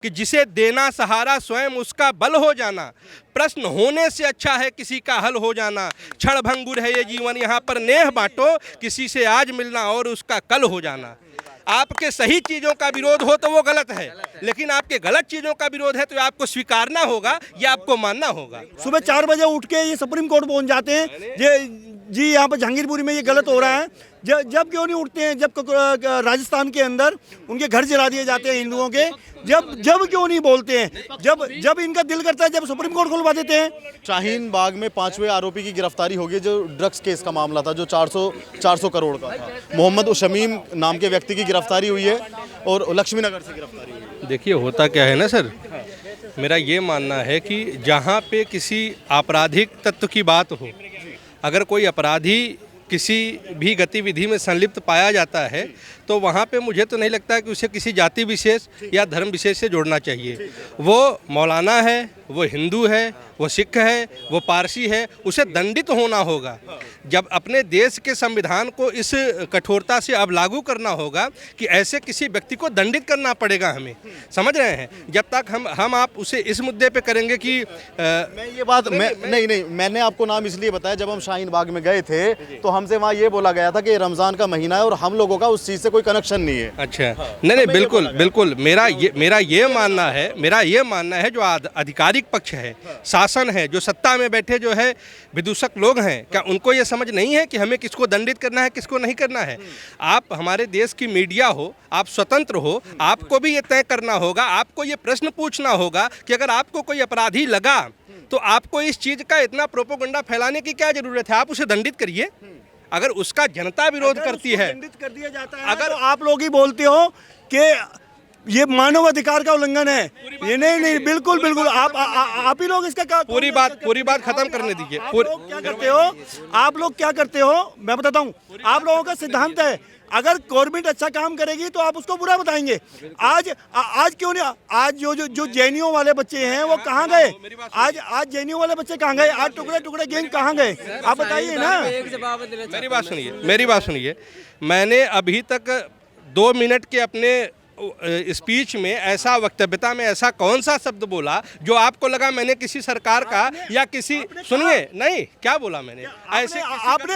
कि जिसे देना सहारा स्वयं उसका बल हो जाना, प्रश्न होने से अच्छा है किसी का हल हो जाना। क्षण भंगुर है ये जीवन, यहाँ पर नेह बांटो, किसी से आज मिलना और उसका कल हो जाना। आपके सही चीज़ों का विरोध हो तो वो गलत है, लेकिन आपके गलत चीज़ों का विरोध है तो आपको स्वीकारना होगा या आपको मानना होगा। सुबह 4 बजे उठ के ये सुप्रीम कोर्ट पहुंच जाते हैं जी यहाँ पर जहांगीरपुरी में ये गलत हो रहा है। जब क्यों नहीं उठते हैं? जब राजस्थान के अंदर उनके घर जला दिए जाते हैं हिंदुओं के, जब क्यों नहीं बोलते हैं? जब इनका दिल करता है जब सुप्रीम कोर्ट खुलवा देते हैं। शाहीन बाग में 5वें आरोपी की गिरफ्तारी हो गई, जो ड्रग्स केस का मामला था, जो 400 करोड़ का था। मोहम्मद शमीम नाम के व्यक्ति की गिरफ्तारी हुई है और लक्ष्मी नगर से गिरफ्तारी हुई है। देखिए होता क्या है ना सर, मेरा ये मानना है कि जहाँ पे किसी आपराधिक तत्व की बात हो, अगर कोई अपराधी किसी भी गतिविधि में संलिप्त पाया जाता है तो वहाँ पे मुझे तो नहीं लगता कि उसे किसी जाति विशेष या धर्म विशेष से जोड़ना चाहिए। वो मौलाना है, वो हिंदू है, वो सिख है, वो पारसी है, उसे दंडित होना होगा। जब अपने देश के संविधान को इस कठोरता से अब लागू करना होगा कि ऐसे किसी व्यक्ति को दंडित करना पड़ेगा हमें, समझ रहे हैं? जब तक हम आप उसे इस मुद्दे पे करेंगे कि मैं ये बात नहीं मैंने आपको नाम इसलिए बताया, जब हम शाहीन बाग में गए थे तो हमसे वहाँ ये बोला गया था कि रमज़ान का महीना है और हम लोगों का उस चीज़ से कोई कनेक्शन नहीं है। अच्छा, नहीं बिल्कुल मेरा ये मानना है जो आधिकारिक पक्ष है, शासन है, जो सत्ता में बैठे जो है विदूषक लोग हैं, क्या उनको ये समझ नहीं है कि हमें किसको दंडित करना है, किसको नहीं करना है? आप हमारे देश की मीडिया हो, आप स्वतंत्र हो, आपको भी ये तय करना होगा, आपको ये प्रश्न पूछना होगा कि अगर आपको कोई अपराधी लगा तो आपको इस चीज़ का इतना प्रोपोगंडा फैलाने की क्या जरूरत है? आप उसे दंडित करिए। अगर उसका जनता विरोध करती है, दंडित कर दिया जाता है, अगर तो आप लोग ही बोलते हो कि ये मानव अधिकार का उल्लंघन है, ये नहीं बिल्कुल आप ही लोग इसका पूरी बात खत्म करने दीजिए। आप लोग क्या करते हो मैं बताता हूँ। आप लोगों का सिद्धांत है, अगर गवर्नमेंट अच्छा काम करेगी तो आप उसको बुरा बताएंगे। आज क्यों नहीं? आज जो जेएनयू वाले बच्चे हैं वो कहाँ गए? आज जेएनयू वाले बच्चे कहाँ गए? आज टुकड़े गैंग कहाँ गए? आप बताइए ना। मेरी बात सुनिए। मैंने अभी तक 2 मिनट के अपने स्पीच में ऐसा वक्तव्यता में ऐसा कौन सा शब्द बोला जो आपको लगा मैंने किसी सरकार का या किसी सुनिए नहीं क्या बोला मैंने? ऐसे आपने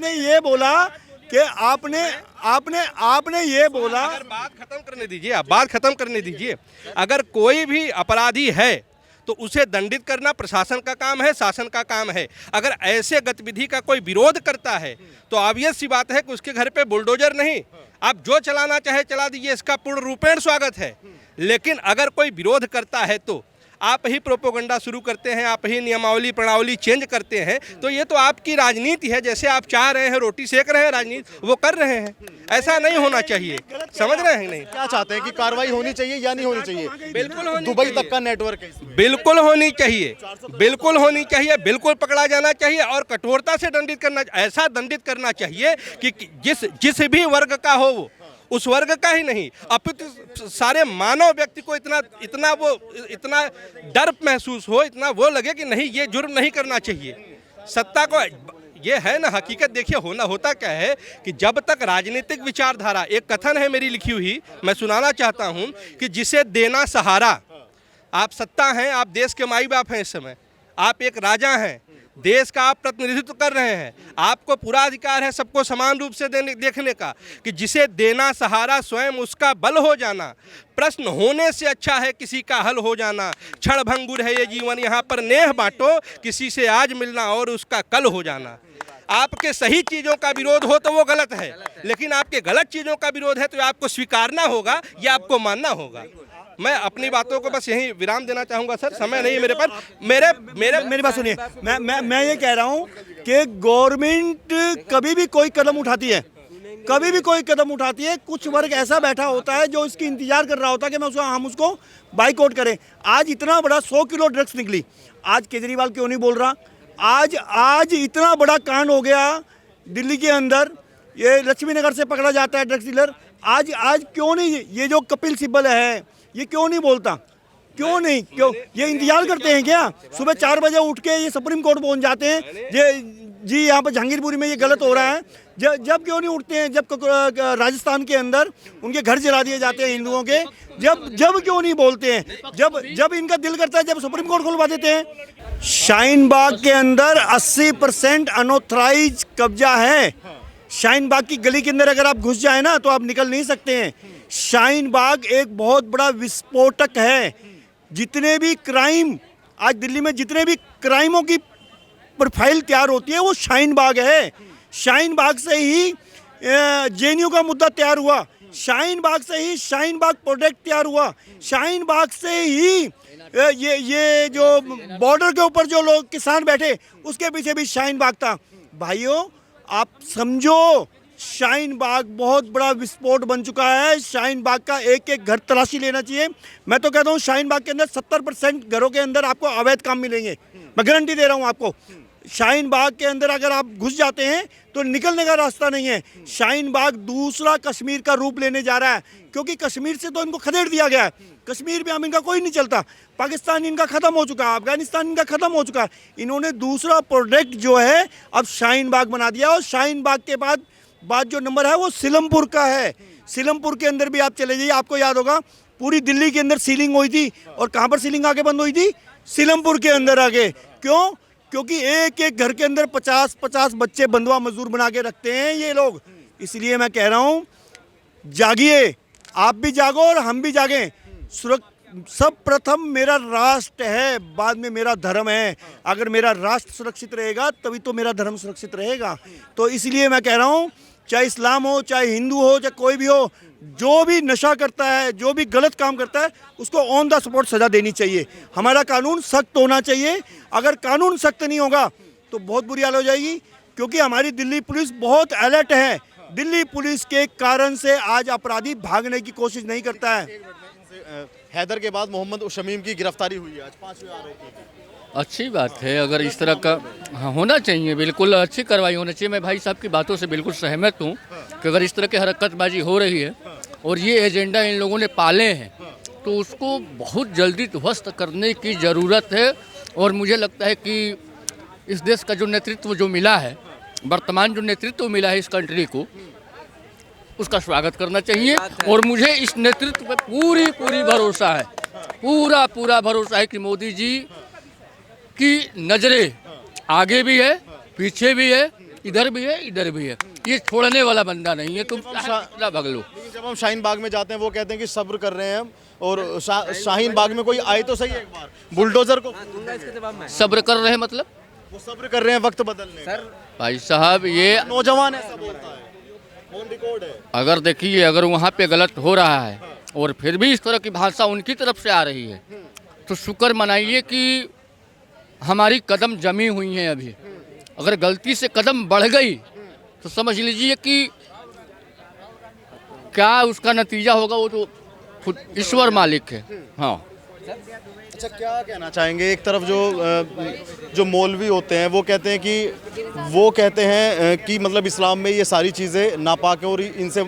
ये बोला कि आपने ये बोला। बात खत्म करने दीजिए, आप बात खत्म करने दीजिए। अगर कोई भी अपराधी है तो उसे दंडित करना प्रशासन का काम है, शासन का काम है। अगर ऐसे गतिविधि का कोई विरोध करता है तो ऑब्वियस सी बात है कि उसके घर पे बुलडोजर नहीं, आप जो चलाना चाहे चला दीजिए, इसका पूर्ण रूपेण स्वागत है। लेकिन अगर कोई विरोध करता है तो आप ही प्रोपोगंडा शुरू करते हैं, आप ही नियमावली प्रणावली चेंज करते हैं, तो ये तो आपकी राजनीति है। जैसे आप चाह रहे हैं, रोटी सेक रहे हैं, राजनीति वो कर रहे हैं। ऐसा नहीं होना चाहिए, समझ रहे हैं? नहीं क्या चाहते हैं कि कार्रवाई होनी चाहिए या नहीं होनी चाहिए? बिल्कुल दुबई तक का नेटवर्क है, बिल्कुल होनी चाहिए, बिल्कुल पकड़ा जाना चाहिए और कठोरता से दंडित करना, ऐसा दंडित करना चाहिए कि जिस भी वर्ग का हो वो, उस वर्ग का ही नहीं अपितु सारे मानव व्यक्ति को इतना डर महसूस हो, इतना वो लगे कि नहीं ये जुर्म नहीं करना चाहिए। सत्ता को ये है ना हकीकत। देखिए होता क्या है कि जब तक राजनीतिक विचारधारा, एक कथन है मेरी लिखी हुई, मैं सुनाना चाहता हूँ कि जिसे देना सहारा, आप सत्ता हैं, आप देश के माई बाप हैं, इस समय आप एक राजा हैं, देश का आप प्रतिनिधित्व कर रहे हैं, आपको पूरा अधिकार है सबको समान रूप से देखने का कि जिसे देना सहारा स्वयं उसका बल हो जाना, प्रश्न होने से अच्छा है किसी का हल हो जाना। क्षण भंगुर है ये जीवन, यहाँ पर नेह बांटो, किसी से आज मिलना और उसका कल हो जाना। आपके सही चीज़ों का विरोध हो तो वो गलत है, लेकिन आपके गलत चीज़ों का विरोध है तो आपको स्वीकारना होगा या आपको मानना होगा। मैं अपनी बातों को बस यहीं विराम देना चाहूँगा सर, समय नहीं है मेरे पास। मेरी बात सुनिए। मैं ये कह रहा हूँ कि गवर्नमेंट कभी भी कोई कदम उठाती है, कुछ वर्ग ऐसा बैठा होता है जो इसकी इंतजार कर रहा होता है कि हम उसको बाइकआउट करें। आज इतना बड़ा 100 किलो ड्रग्स निकली, आज केजरीवाल क्यों नहीं बोल रहा? आज इतना बड़ा कांड हो गया दिल्ली के अंदर, ये लक्ष्मी नगर से पकड़ा जाता है ड्रग्स डीलर। आज क्यों नहीं ये जो कपिल सिब्बल है ये क्यों नहीं बोलता? क्यों ये इंतजार करते हैं क्या? सुबह 4 बजे उठ के ये सुप्रीम कोर्ट पहुंच जाते हैं जी यहाँ पर जहांगीरपुरी में ये गलत हो रहा है। जब क्यों नहीं उठते हैं, जब राजस्थान के अंदर उनके घर जला दिए जाते हैं हिंदुओं के, जब क्यों नहीं बोलते हैं? जब इनका दिल करता है, जब सुप्रीम कोर्ट खुलवा देते हैं। शाहीन बाग के अंदर 80% अनऑथराइज कब्जा है। शाहीन बाग की गली के अंदर अगर आप घुस जाए ना तो आप निकल नहीं सकते हैं। शाहीन बाग एक बहुत बड़ा विस्फोटक है। जितने भी क्राइम आज दिल्ली में, जितने भी क्राइमों की प्रोफाइल तैयार होती है वो शाहीन बाग है। शाहीन बाग से ही जेएनयू का मुद्दा तैयार हुआ, शाहीन बाग से ही शाहीन बाग प्रोजेक्ट तैयार हुआ, शाहीन बाग से ही ये जो बॉर्डर के ऊपर जो लोग किसान बैठे उसके पीछे भी शाहीन बाग था। भाइयों आप समझो, शाहीन बाग बहुत बड़ा विस्फोट बन चुका है। शाहीन बाग का एक एक घर तलाशी लेना चाहिए। मैं तो कहता हूँ शाहीन बाग के अंदर 70% घरों के अंदर आपको अवैध काम मिलेंगे। मैं गारंटी दे रहा हूँ आपको। शाहीन बाग के अंदर अगर आप घुस जाते हैं तो निकलने का रास्ता नहीं है। शाहीन बाग दूसरा कश्मीर का रूप लेने जा रहा है, क्योंकि कश्मीर से तो इनको खदेड़ दिया गया है। कश्मीर में अब इनका कोई नहीं चलता। पाकिस्तान इनका ख़त्म हो चुका है, अफगानिस्तान इनका ख़त्म हो चुका है। इन्होंने दूसरा प्रोजेक्ट जो है अब शाहीन बाग बना दिया। और शाहीन बाग के बाद जो नंबर है वो सीलमपुर का है। सीलमपुर के अंदर भी आप चले जाइए, आपको याद होगा पूरी दिल्ली के अंदर सीलिंग हुई थी, और कहाँ पर सीलिंग आके बंद हुई थी? सीलमपुर के अंदर आके। क्यों? क्योंकि एक एक घर के अंदर 50-50 बच्चे बंधुआ मजदूर बना के रखते हैं ये लोग। इसलिए मैं कह रहा हूँ जागिए, आप भी जागो और हम भी जागें। सब प्रथम मेरा राष्ट्र है, बाद में मेरा धर्म है। अगर मेरा राष्ट्र सुरक्षित रहेगा तभी तो मेरा धर्म सुरक्षित रहेगा। तो इसलिए मैं कह रहा हूँ, चाहे इस्लाम हो, चाहे हिंदू हो, चाहे कोई भी हो, जो भी नशा करता है, जो भी गलत काम करता है, उसको ऑन द स्पॉट सज़ा देनी चाहिए। हमारा कानून सख्त होना चाहिए। अगर कानून सख्त नहीं होगा तो बहुत बुरी हाल हो जाएगी, क्योंकि हमारी दिल्ली पुलिस बहुत अलर्ट है। दिल्ली पुलिस के कारण से आज अपराधी भागने की कोशिश नहीं करता है। हैदर के बाद मोहम्मद शमीम की गिरफ्तारी हुई है आज 5वें आरोपी की। अच्छी बात है, अगर इस तरह का होना चाहिए, बिल्कुल अच्छी कार्रवाई होनी चाहिए। मैं भाई साहब की बातों से बिल्कुल सहमत हूँ कि अगर इस तरह की हरकतबाजी हो रही है और ये एजेंडा इन लोगों ने पाले हैं तो उसको बहुत जल्दी ध्वस्त करने की ज़रूरत है। और मुझे लगता है कि इस देश का जो नेतृत्व जो मिला है, वर्तमान जो नेतृत्व मिला है इस कंट्री को, उसका स्वागत करना चाहिए। और मुझे इस नेतृत्व पर पूरी भरोसा है, पूरा भरोसा है कि मोदी जी की नज़रें आगे भी है, पीछे भी है, इधर भी है, इधर भी है। ये छोड़ने वाला बंदा नहीं है। तुम भाग लो। जब हम शाहीन बाग में जाते हैं वो कहते हैं कि सब्र कर रहे हैं हम, और शाहीन बाग में कोई आए तो सही एक बार बुलडोजर को सब्र कर रहे हैं मतलब वो सब्र कर रहे हैं वक्त बदलने का। भाई साहब ये नौजवान ऐसा बोलता है, ऑन रिकॉर्ड है। अगर देखिए, अगर वहाँ पे गलत हो रहा है और फिर भी इस तरह की भाषा उनकी तरफ से आ रही है तो शुक्र मनाइए कि हमारी कदम जमी हुई हैं अभी। अगर गलती से कदम बढ़ गई तो समझ लीजिए कि क्या उसका नतीजा होगा वो तो खुद ईश्वर मालिक है। हाँ। अच्छा, क्या कहना चाहेंगे? एक तरफ जो मौलवी होते हैं वो कहते हैं कि मतलब इस्लाम में ये सारी चीज़ें नापाक हैं और इनसे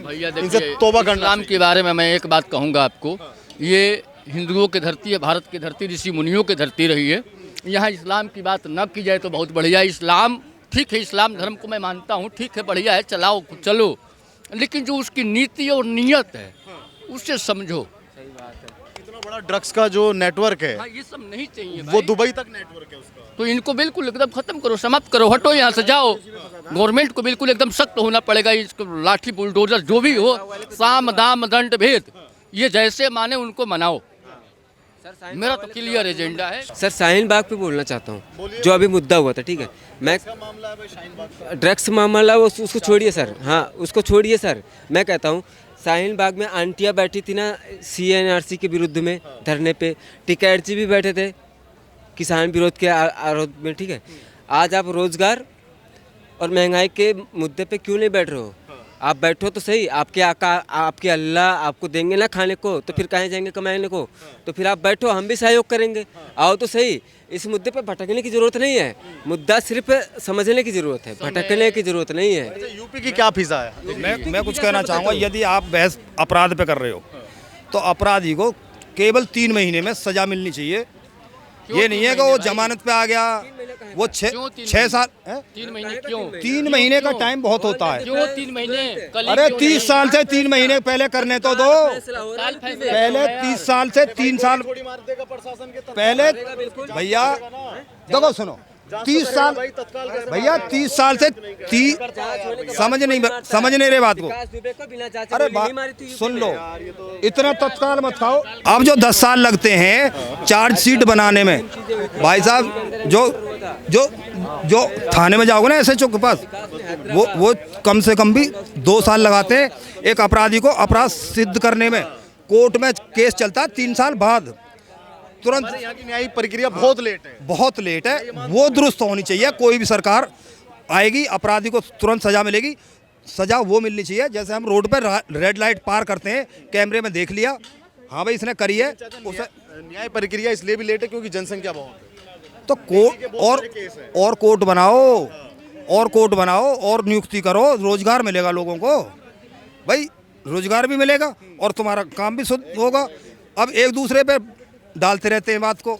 तौबा करना। इस्लाम के बारे में मैं एक बात कहूँगा आपको, ये हिंदुओं की धरती है, भारत की धरती, ऋषि मुनियों की धरती रही है। यहाँ इस्लाम की बात न की जाए तो बहुत बढ़िया। इस्लाम ठीक है, इस्लाम धर्म को मैं मानता हूँ, ठीक है, बढ़िया है, चलो, लेकिन जो उसकी नीति और नीयत है उससे समझो। इतना बड़ा ड्रग्स का जो नेटवर्क है, हाँ, ये सब नहीं चाहिए वो दुबई तक नेटवर्क है उसका। तो इनको बिल्कुल एकदम खत्म करो, समाप्त करो, हटो यहाँ से, जाओ। गवर्नमेंट को बिल्कुल एकदम सख्त होना पड़ेगा। इसको लाठी बुलडोजर जो भी हो, साम दाम दंड भेद, ये जैसे माने उनको मनाओ। मेरा तो क्लियर एजेंडा है। सर शाहीन बाग पे बोलना चाहता हूँ, जो अभी मुद्दा हुआ था। ठीक है, मैं ड्रग्स मामला उसको छोड़िए सर, हाँ उसको छोड़िए सर। मैं कहता हूँ शाहीन बाग में आंटियाँ बैठी थी ना CNRC के विरुद्ध में धरने पे, टिकैत जी भी बैठे थे किसान विरोध के आरोप में। ठीक है, आज आप रोजगार और महंगाई के मुद्दे पे क्यों नहीं बैठ रहे हो? आप बैठो तो सही, आपके आका आपके अल्लाह आपको देंगे ना खाने को, तो फिर कहाँ जाएंगे कमाने को? तो फिर आप बैठो, हम भी सहयोग करेंगे। आओ तो सही। इस मुद्दे पे भटकने की जरूरत नहीं है, मुद्दा सिर्फ समझने की जरूरत है, भटकने की जरूरत नहीं है। यूपी की क्या फिजा है? मैं कुछ कहना चाहूँगा, यदि आप बहस अपराध पे कर रहे हो तो अपराधी को केवल 3 महीने में सजा मिलनी चाहिए। ये नहीं है कि वो जमानत पे आ गया वो क्यों 6 साल हैं? 3 महीने क्यों? 3 महीने का टाइम बहुत होता है। क्यों 3 महीने? कल ही अरे क्यों 30 नहीं? साल से 3 महीने पहले करने तो दो। साल फैसला पहले हो गया। 30 साल से 3 साल पहले भैया देखो सुनो 30 साल भैया 30 साल से समझ नहीं रहे बात को। अरे सुन लो इतना तत्काल मत खाओ। अब जो 10 साल लगते हैं चार्जशीट बनाने में भाई साहब जो थाने में जाओगे ना एस एच ओ के पास वो कम से कम भी 2 साल लगाते हैं एक अपराधी को अपराध सिद्ध करने में। कोर्ट में केस चलता है 3 साल बाद तुरंत। यहाँ की न्यायिक प्रक्रिया बहुत लेट है। वो दुरुस्त होनी चाहिए। कोई भी सरकार आएगी अपराधी को तुरंत सजा मिलेगी। सजा वो मिलनी चाहिए जैसे हम रोड पर रेड लाइट पार करते हैं कैमरे में देख लिया हाँ भाई इसने करी है उसे। न्याय प्रक्रिया इसलिए भी लेट है क्योंकि जनसंख्या बहुत है। तो कोर्ट बनाओ और नियुक्ति करो। रोजगार मिलेगा लोगों को भाई रोजगार भी मिलेगा और तुम्हारा काम भी शुद्ध होगा। अब एक दूसरे पे डालते रहते हैं बात को।